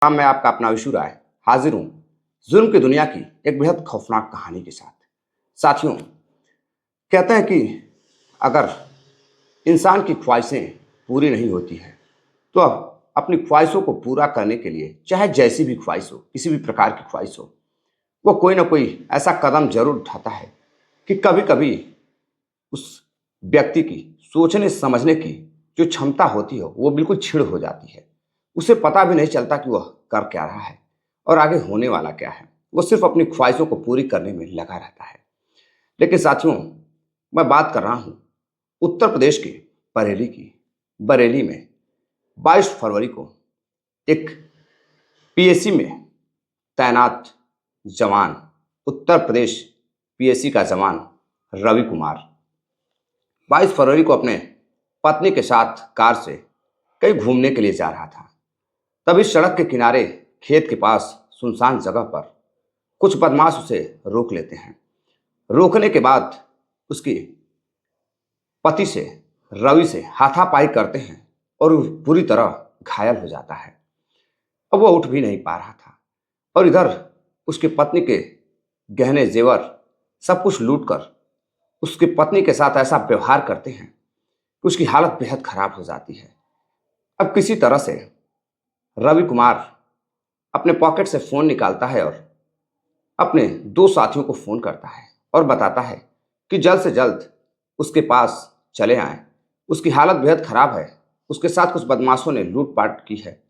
मैं आपका अपना विशु राय हाजिर हूँ जुल्म की दुनिया की एक बेहद खौफनाक कहानी के साथ। साथियों, कहते हैं कि अगर इंसान की ख्वाहिशें पूरी नहीं होती हैं तो अब अपनी ख्वाहिशों को पूरा करने के लिए चाहे जैसी भी ख्वाहिश हो, किसी भी प्रकार की ख्वाहिश हो, वो कोई ना कोई ऐसा कदम जरूर उठाता है कि कभी कभी उस व्यक्ति की सोचने समझने की जो क्षमता होती है वो बिल्कुल छिड़ हो जाती है। उसे पता भी नहीं चलता कि वह कर क्या रहा है और आगे होने वाला क्या है। वो सिर्फ अपनी ख्वाहिशों को पूरी करने में लगा रहता है। लेकिन साथियों, मैं बात कर रहा हूँ उत्तर प्रदेश के बरेली की। बरेली में 22 फरवरी को एक पीएसी में तैनात जवान, उत्तर प्रदेश पीएसी का जवान रवि कुमार 22 फरवरी को अपने पत्नी के साथ कार से कहीं घूमने के लिए जा रहा था। तभी सड़क के किनारे खेत के पास सुनसान जगह पर कुछ बदमाश उसे रोक लेते हैं। रोकने के बाद उसकी पति से, रवि से हाथापाई करते हैं और वो पूरी तरह घायल हो जाता है। अब वो उठ भी नहीं पा रहा था और इधर उसकी पत्नी के गहने जेवर सब कुछ लूट कर उसकी पत्नी के साथ ऐसा व्यवहार करते हैं कि उसकी हालत बेहद खराब हो जाती है। अब किसी तरह से रवि कुमार अपने पॉकेट से फोन निकालता है और अपने दो साथियों को फोन करता है और बताता है कि जल्द से जल्द उसके पास चले आएं। उसकी हालत बेहद खराब है, उसके साथ कुछ बदमाशों ने लूटपाट की है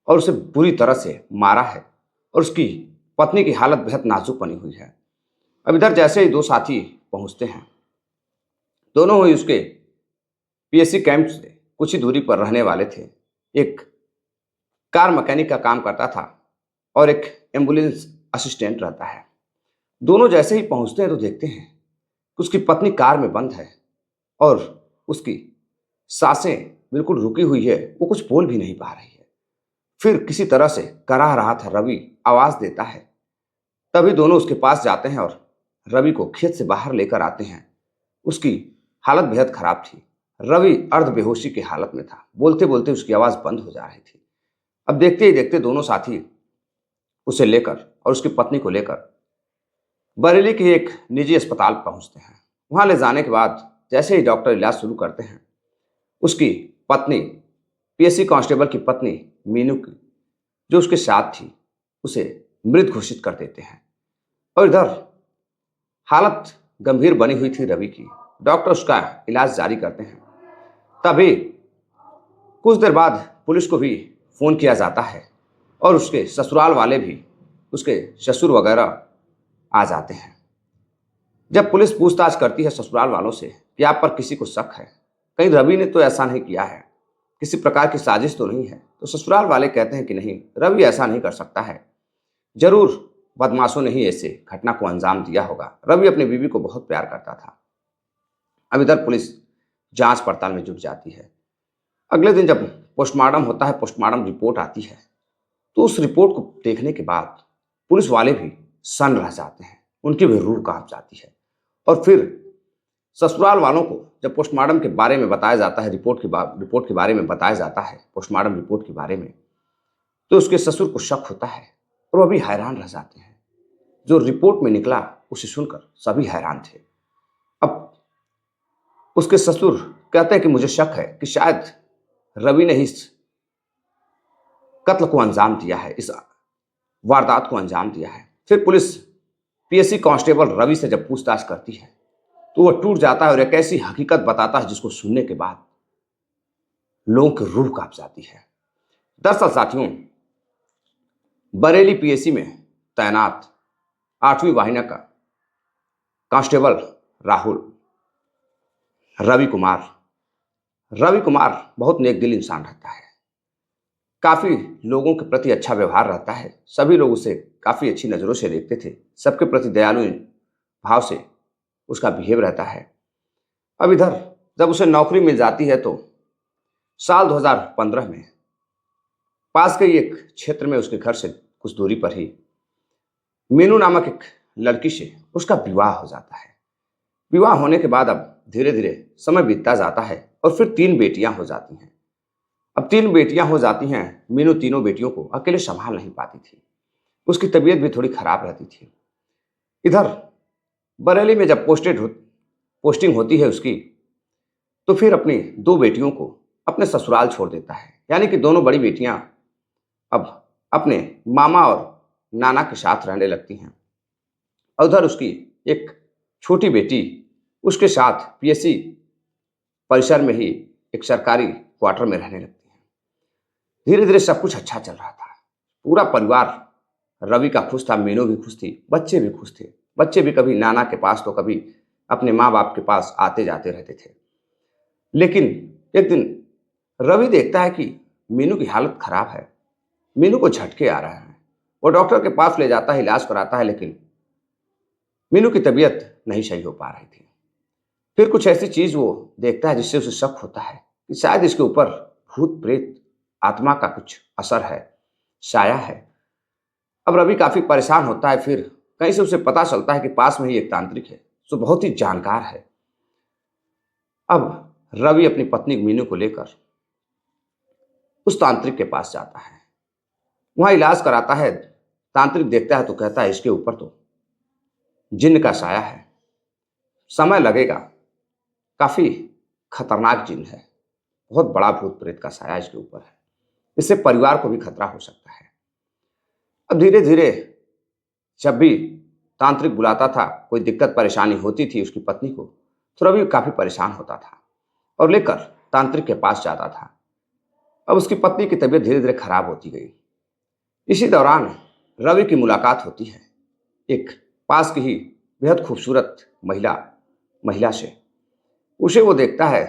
और उसे बुरी तरह से मारा है और उसकी पत्नी की हालत बेहद नाजुक बनी हुई है। अब इधर जैसे ही दो साथी पहुंचते हैं, दोनों ही उसके पीएससी कैंप से कुछ ही दूरी पर रहने वाले थे। एक कार मैकेनिक का काम करता था और एक एम्बुलेंस असिस्टेंट रहता है। दोनों जैसे ही पहुंचते हैं तो देखते हैं कि उसकी पत्नी कार में बंद है और उसकी सांसें बिल्कुल रुकी हुई है, वो कुछ बोल भी नहीं पा रही है। फिर किसी तरह से कराह रहा था रवि, आवाज देता है। तभी दोनों उसके पास जाते हैं और रवि को खेत से बाहर लेकर आते हैं। उसकी हालत बेहद खराब थी। रवि अर्ध बेहोशी की हालत में था, बोलते बोलते उसकी आवाज बंद हो जा रही थी। अब देखते ही देखते दोनों साथी उसे लेकर और उसकी पत्नी को लेकर बरेली के एक निजी अस्पताल पहुंचते हैं। वहां ले जाने के बाद जैसे ही डॉक्टर इलाज शुरू करते हैं, उसकी पत्नी, पीएससी कांस्टेबल की पत्नी मीनू की, जो उसके साथ थी, उसे मृत घोषित कर देते हैं। और इधर हालत गंभीर बनी हुई थी रवि की। डॉक्टर उसका इलाज जारी करते हैं। तभी कुछ देर बाद पुलिस को भी फोन किया जाता है और उसके ससुराल वाले भी, उसके ससुर वगैरह आ जाते हैं। जब पुलिस पूछताछ करती है ससुराल वालों से कि आप पर किसी को शक है, कहीं रवि ने तो ऐसा नहीं किया है, किसी प्रकार की साजिश तो नहीं है, तो ससुराल वाले कहते हैं कि नहीं, रवि ऐसा नहीं कर सकता है, जरूर बदमाशों ने ही ऐसे घटना को अंजाम दिया होगा। रवि अपनी बीवी को बहुत प्यार करता था। अब इधर पुलिस जांच पड़ताल में जुट जाती है। अगले दिन जब पोस्टमार्टम होता है, पोस्टमार्टम रिपोर्ट आती है, तो उस रिपोर्ट को देखने के बाद पुलिस वाले भी सन्न रह जाते हैं, उनकी भी रूह कांप जाती है। और फिर ससुराल वालों को जब पोस्टमार्टम के बारे में बताया जाता है, रिपोर्ट के बारे में बताया जाता है, पोस्टमार्टम रिपोर्ट के बारे में, तो उसके ससुर को शक होता है और वह भी हैरान रह जाते हैं। जो रिपोर्ट में निकला उसे सुनकर सभी हैरान थे। अब उसके ससुर कहते हैं कि मुझे शक है कि शायद रवि ने इस कत्ल को अंजाम दिया है, इस वारदात को अंजाम दिया है। फिर पुलिस पीएससी कांस्टेबल रवि से जब पूछताछ करती है तो वह टूट जाता है और एक ऐसी हकीकत बताता है जिसको सुनने के बाद लोगों की रूह कांप जाती है। दरअसल साथियों, बरेली पीएससी में तैनात 8वीं वाहिनी का कांस्टेबल राहुल, रवि कुमार बहुत नेक दिल इंसान रहता है। काफी लोगों के प्रति अच्छा व्यवहार रहता है। सभी लोग उसे काफी अच्छी नजरों से देखते थे। सबके प्रति दयालु भाव से उसका बिहेव रहता है। अब इधर जब उसे नौकरी मिल जाती है तो साल 2015 में पास के ही एक क्षेत्र में उसके घर से कुछ दूरी पर ही मीनू नामक एक लड़की से उसका विवाह हो जाता है। विवाह होने के बाद अब धीरे धीरे समय बीतता जाता है और फिर 3 बेटियां हो जाती हैं। अब 3 बेटियां हो जाती हैं। मीनू तीनों बेटियों को अकेले संभाल नहीं पाती थी। उसकी तबीयत भी थोड़ी खराब रहती थी। इधर बरेली में जब पोस्टिंग होती है उसकी, तो फिर अपनी 2 बेटियों को अपने ससुराल छोड़ देता है। यानी कि दोनों बड़ी बेटियां अब अपने मामा और नाना के साथ रहने लगती हैं और उधर उसकी एक छोटी बेटी उसके साथ पीएससी परिसर में ही एक सरकारी क्वार्टर में रहने लगती है। धीरे धीरे सब कुछ अच्छा चल रहा था। पूरा परिवार रवि का खुश था, मीनू भी खुश थी, बच्चे भी खुश थे। बच्चे भी कभी नाना के पास तो कभी अपने माँ बाप के पास आते जाते रहते थे। लेकिन एक दिन रवि देखता है कि मीनू की हालत खराब है। मीनू को झटके आ रहे हैं। वो डॉक्टर के पास ले जाता है, इलाज कराता है, लेकिन मीनू की तबीयत नहीं सही हो पा रही थी। फिर कुछ ऐसी चीज वो देखता है जिससे उसे शक होता है कि शायद इसके ऊपर भूत प्रेत आत्मा का कुछ असर है, साया है। अब रवि काफी परेशान होता है। फिर कहीं से उसे पता चलता है कि पास में ही एक तांत्रिक है जो बहुत ही जानकार है। अब रवि अपनी पत्नी मीनू को लेकर उस तांत्रिक के पास जाता है, वहां इलाज कराता है। तांत्रिक देखता है तो कहता है इसके ऊपर तो जिन्न का साया है, समय लगेगा, काफी खतरनाक जिन्न है, बहुत बड़ा भूत प्रेत का साया इसके ऊपर है, इससे परिवार को भी खतरा हो सकता है। अब धीरे धीरे जब भी तांत्रिक बुलाता था, कोई दिक्कत परेशानी होती थी उसकी पत्नी को, तो रवि काफी परेशान होता था और लेकर तांत्रिक के पास जाता था। अब उसकी पत्नी की तबीयत धीरे धीरे खराब होती गई। इसी दौरान रवि की मुलाकात होती है एक पास की ही बेहद खूबसूरत महिला महिला से। उसे वो देखता है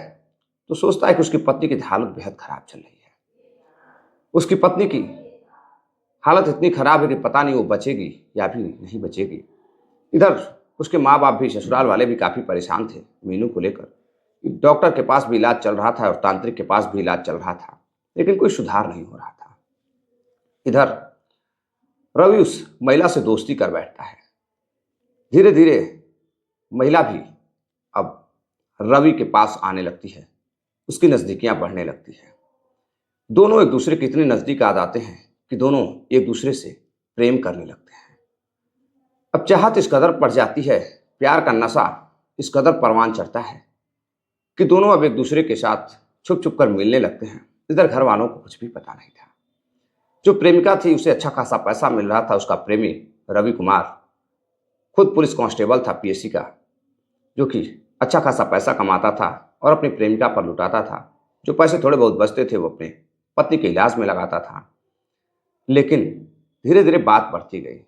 तो सोचता है कि उसकी पत्नी की हालत बेहद खराब चल रही है। उसकी पत्नी की हालत इतनी खराब है कि पता नहीं वो बचेगी या भी नहीं बचेगी। इधर उसके माँ बाप भी, ससुराल वाले भी काफी परेशान थे मीनू को लेकर। डॉक्टर के पास भी इलाज चल रहा था और तांत्रिक के पास भी इलाज चल रहा था, लेकिन कोई सुधार नहीं हो रहा था। इधर रवि उस महिला से दोस्ती कर बैठता है। धीरे धीरे महिला भी अब रवि के पास आने लगती है, उसकी नजदीकियां बढ़ने लगती है। दोनों एक दूसरे के इतने नजदीक आ जाते हैं कि दोनों एक दूसरे से प्रेम करने लगते हैं। अब चाहत इस कदर बढ़ जाती है, प्यार का नशा इस कदर परवान चढ़ता है कि दोनों अब एक दूसरे के साथ छुप छुप कर मिलने लगते हैं। इधर घर वालों को कुछ भी पता नहीं था। जो प्रेमिका थी उसे अच्छा खासा पैसा मिल रहा था। उसका प्रेमी रवि कुमार खुद पुलिस कांस्टेबल था पीएससी का, जो कि अच्छा खासा पैसा कमाता था और अपनी प्रेमिका पर लुटाता था। जो पैसे थोड़े बहुत बचते थे वो अपने पत्नी के इलाज में लगाता था। लेकिन धीरे धीरे बात बढ़ती गई,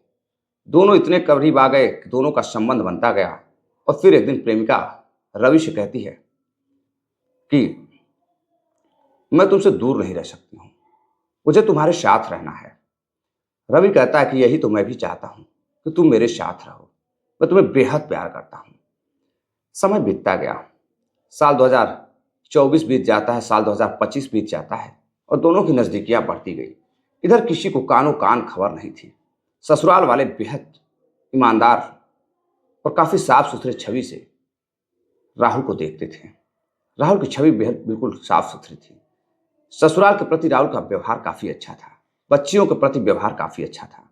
दोनों इतने करीब आ गए कि दोनों का संबंध बनता गया। और फिर एक दिन प्रेमिका रवि से कहती है कि मैं तुमसे दूर नहीं रह सकती हूँ, मुझे तुम्हारे साथ रहना है। रवि कहता है कि यही तो मैं भी चाहता हूँ कि तुम मेरे साथ रहो, मैं तुम्हें बेहद प्यार करता हूँ। समय बीतता गया, साल 2024 बीत जाता है, साल 2025 बीत जाता है और दोनों की नजदीकियां बढ़ती गई। इधर किसी को कानो कान खबर नहीं थी। ससुराल वाले बेहद ईमानदार और काफी साफ सुथरे छवि से राहुल को देखते थे। राहुल की छवि बेहद बिल्कुल साफ सुथरी थी। ससुराल के प्रति राहुल का व्यवहार काफी अच्छा था, बच्चियों के प्रति व्यवहार काफी अच्छा था।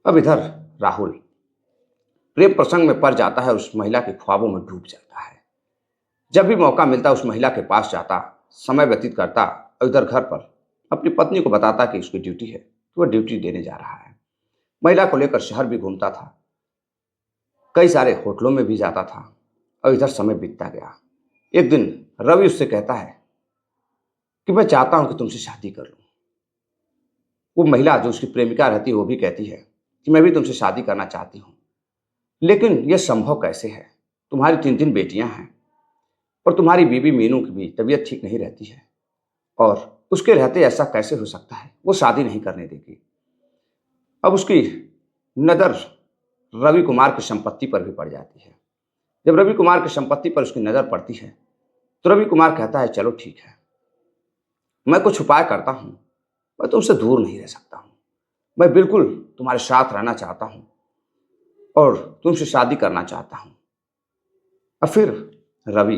अब इधर राहुल प्रेम प्रसंग में पड़ जाता है, उस महिला के ख्वाबों में डूब जाता है। जब भी मौका मिलता उस महिला के पास जाता, समय व्यतीत करता और इधर घर पर अपनी पत्नी को बताता कि उसकी ड्यूटी है, तो वह ड्यूटी देने जा रहा है। महिला को लेकर शहर भी घूमता था, कई सारे होटलों में भी जाता था और इधर समय बीतता गया। एक दिन रवि उससे कहता है कि मैं चाहता हूं कि तुमसे शादी कर लूं। वो महिला जो उसकी प्रेमिका रहती है वो भी कहती है कि मैं भी तुमसे शादी करना चाहती हूँ, लेकिन यह संभव कैसे है? तुम्हारी 3 बेटियां हैं और तुम्हारी बीवी मीनू की भी तबीयत ठीक नहीं रहती है और उसके रहते ऐसा कैसे हो सकता है? वो शादी नहीं करने देगी। अब उसकी नज़र रवि कुमार की संपत्ति पर भी पड़ जाती है। जब रवि कुमार की संपत्ति पर उसकी नज़र पड़ती है तो रवि कुमार कहता है चलो ठीक है, मैं कुछ उपाय करता हूँ, मैं तुमसे दूर नहीं रह सकता हूँ, मैं बिल्कुल तुम्हारे साथ रहना चाहता हूँ और तुमसे शादी करना चाहता हूँ। और फिर रवि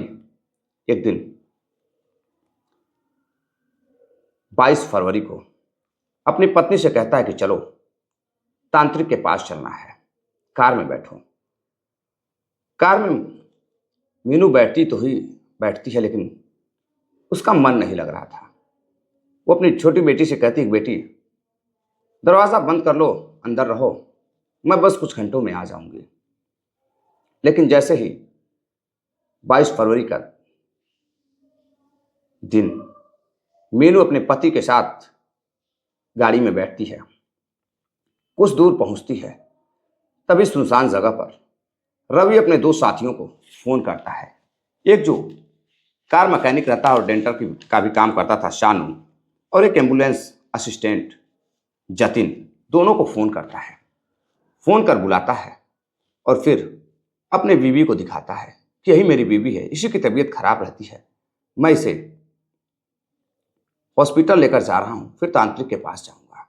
एक दिन 22 फरवरी को अपनी पत्नी से कहता है कि चलो तांत्रिक के पास चलना है, कार में बैठो। कार में मीनू बैठती है, लेकिन उसका मन नहीं लग रहा था। वो अपनी छोटी बेटी से कहती है, बेटी दरवाज़ा बंद कर लो, अंदर रहो, मैं बस कुछ घंटों में आ जाऊंगी। लेकिन जैसे ही 22 फरवरी का दिन मीनू अपने पति के साथ गाड़ी में बैठती है, कुछ दूर पहुंचती है, तभी सुनसान जगह पर रवि अपने 2 साथियों को फोन करता है। एक जो कार मैकेनिक रहता है और डेंटर का भी काम करता था, शानू, और एक एम्बुलेंस असिस्टेंट जतिन, दोनों को फोन करता है। फोन कर बुलाता है और फिर अपने बीवी को दिखाता है कि यही मेरी बीवी है, इसी की तबीयत खराब रहती है, मैं इसे हॉस्पिटल लेकर जा रहा हूं, फिर तांत्रिक के पास जाऊंगा।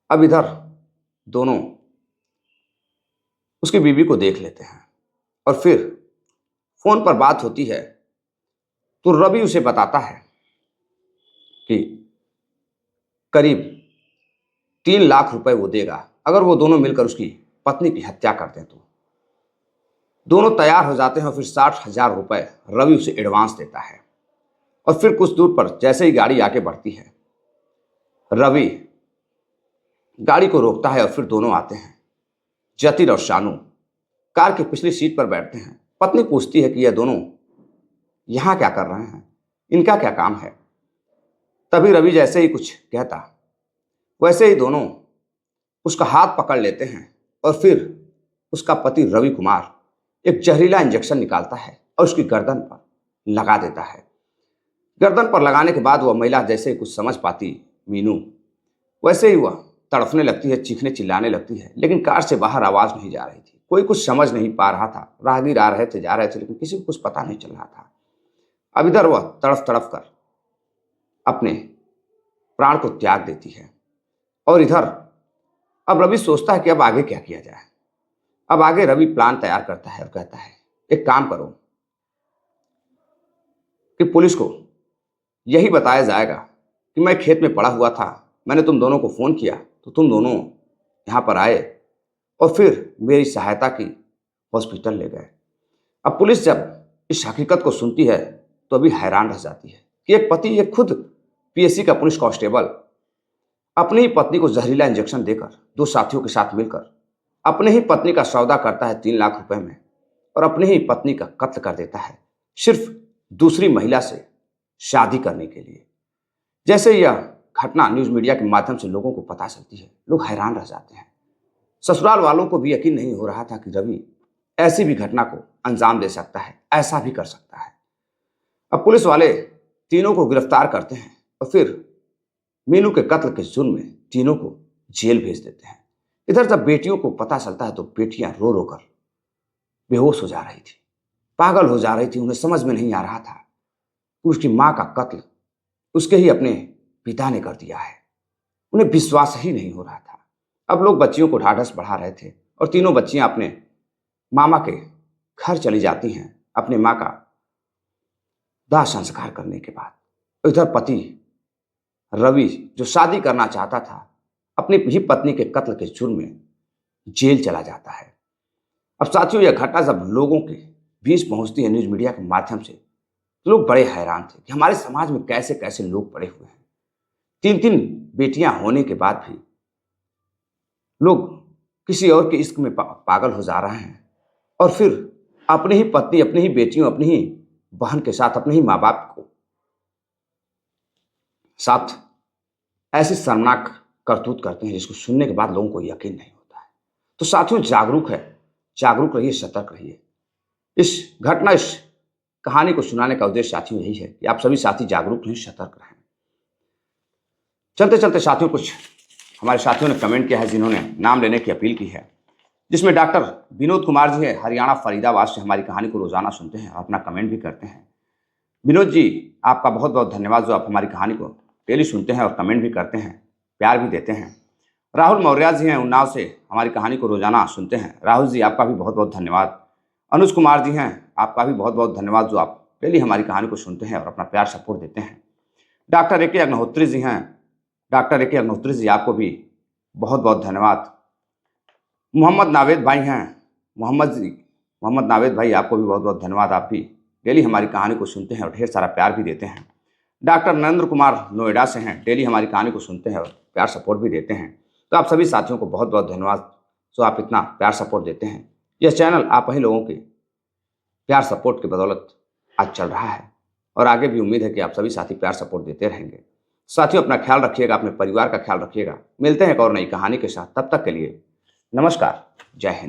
अब इधर दोनों उसकी बीवी को देख लेते हैं और फिर फोन पर बात होती है तो रवि उसे बताता है कि करीब 3 लाख रुपए वो देगा अगर वो दोनों मिलकर उसकी पत्नी की हत्या कर दें। तो दोनों तैयार हो जाते हैं और फिर 60,000 रुपए रवि उसे एडवांस देता है। और फिर कुछ दूर पर जैसे ही गाड़ी आगे बढ़ती है, रवि गाड़ी को रोकता है और फिर दोनों आते हैं। जतिन और शानू कार की पिछली सीट पर बैठते हैं। पत्नी पूछती है कि यह दोनों यहाँ क्या कर रहे हैं, इनका क्या काम है। तभी रवि जैसे ही कुछ कहता वैसे ही दोनों उसका हाथ पकड़ लेते हैं और फिर उसका पति रवि कुमार एक जहरीला इंजेक्शन निकालता है और उसकी गर्दन पर लगा देता है। गर्दन पर लगाने के बाद वह महिला जैसे ही कुछ समझ पाती मीनू, वैसे ही वह तड़फने लगती है, चीखने चिल्लाने लगती है, लेकिन कार से बाहर आवाज नहीं जा रही थी। कोई कुछ समझ नहीं पा रहा था। राहगीर आ रहे थे, जा रहे थे, लेकिन किसी को कुछ पता नहीं चल रहा था। अब इधर वह तड़फ तड़फ कर अपने प्राण को त्याग देती है और इधर अब रवि सोचता है कि अब आगे क्या किया जाए। अब आगे रवि प्लान तैयार करता है और कहता है, एक काम करो कि पुलिस को यही बताया जाएगा कि मैं खेत में पड़ा हुआ था, मैंने तुम दोनों को फोन किया तो तुम दोनों यहाँ पर आए और फिर मेरी सहायता की, हॉस्पिटल ले गए। अब पुलिस जब इस हकीकत को सुनती है तो अभी हैरान रह जाती है कि एक पति, एक खुद पीएससी का पुलिस कांस्टेबल, अपनी ही पत्नी को जहरीला इंजेक्शन देकर 2 साथियों के साथ मिलकर अपने ही पत्नी का सौदा करता है 3 लाख रुपए में और अपनी ही पत्नी का कत्ल कर देता है, सिर्फ दूसरी महिला से शादी करने के लिए। जैसे यह घटना न्यूज मीडिया के माध्यम से लोगों को पता चलती है, लोग हैरान रह जाते हैं। ससुराल वालों को भी यकीन नहीं हो रहा था कि रवि ऐसी भी घटना को अंजाम दे सकता है, ऐसा भी कर सकता है। अब पुलिस वाले तीनों को गिरफ्तार करते हैं और फिर मीनू के कत्ल के जुर्म में तीनों को जेल भेज देते हैं। इधर जब बेटियों को पता चलता है तो बेटियां रो रो कर बेहोश हो जा रही थी, पागल हो जा रही थी। उन्हें समझ में नहीं आ रहा था कि उसकी मां का कत्ल उसके ही अपने पिता ने कर दिया है। उन्हें विश्वास ही नहीं हो रहा था। अब लोग बच्चियों को ढाढ़स बढ़ा रहे थे और तीनों बच्चियां अपने मामा के घर चली जाती हैं अपने मां का दाह संस्कार करने के बाद। इधर पति रवि जो शादी करना चाहता था, अपनी ही पत्नी के कत्ल के जुर्म में जेल चला जाता है। अब साथियों, यह घटना जब लोगों के बीच पहुंचती है न्यूज मीडिया के माध्यम से, तो लोग बड़े हैरान थे कि हमारे समाज में कैसे कैसे लोग पड़े हुए हैं। 3-3 बेटियां होने के बाद भी लोग किसी और के इश्क में पागल हो जा रहे हैं और फिर अपनी ही पत्नी, अपनी ही बेटियों, अपनी ही बहन के साथ, अपने ही माँ बाप को साथ ऐसी शर्मनाक करतूत करते हैं जिसको सुनने के बाद लोगों को यकीन नहीं होता है। तो साथियों, जागरूक रहिए, सतर्क रहिए। इस कहानी को सुनाने का उद्देश्य साथियों यही है कि आप सभी साथी जागरूक रहें, सतर्क रहें। चलते चलते साथियों, कुछ हमारे साथियों ने कमेंट किया है जिन्होंने नाम लेने की अपील की है, जिसमें डॉक्टर विनोद कुमार जी है, हरियाणा फरीदाबाद से हमारी कहानी को रोजाना सुनते हैं और अपना कमेंट भी करते हैं। विनोद जी, आपका बहुत बहुत धन्यवाद जो आप हमारी कहानी को डेली सुनते हैं और कमेंट भी करते हैं, प्यार भी देते हैं। राहुल मौर्य जी हैं उन्नाव से, हमारी कहानी को रोजाना सुनते हैं। राहुल जी, आपका भी बहुत बहुत धन्यवाद। अनुज कुमार जी हैं, आपका भी बहुत बहुत धन्यवाद जो आप डेली हमारी कहानी को सुनते हैं और अपना प्यार सपोर्ट देते हैं। डॉक्टर ए के अग्निहोत्री जी हैं, डॉक्टर ए के अग्निहोत्री जी आपको भी बहुत बहुत धन्यवाद। मोहम्मद नावेद भाई हैं, मोहम्मद नावेद भाई आपको भी बहुत बहुत धन्यवाद। आप भी डेली हमारी कहानी को सुनते हैं और ढेर सारा प्यार भी देते हैं। डॉक्टर नरेंद्र कुमार नोएडा से हैं, डेली हमारी कहानी को सुनते हैं और प्यार सपोर्ट भी देते हैं। तो आप सभी साथियों को बहुत बहुत धन्यवाद, जो आप इतना प्यार सपोर्ट देते हैं। यह चैनल आप ही लोगों के प्यार सपोर्ट की बदौलत आज चल रहा है और आगे भी उम्मीद है कि आप सभी साथी प्यार सपोर्ट देते रहेंगे। साथियों, अपना ख्याल रखिएगा, अपने परिवार का ख्याल रखिएगा। मिलते हैं एक और नई कहानी के साथ, तब तक के लिए नमस्कार, जय हिंद।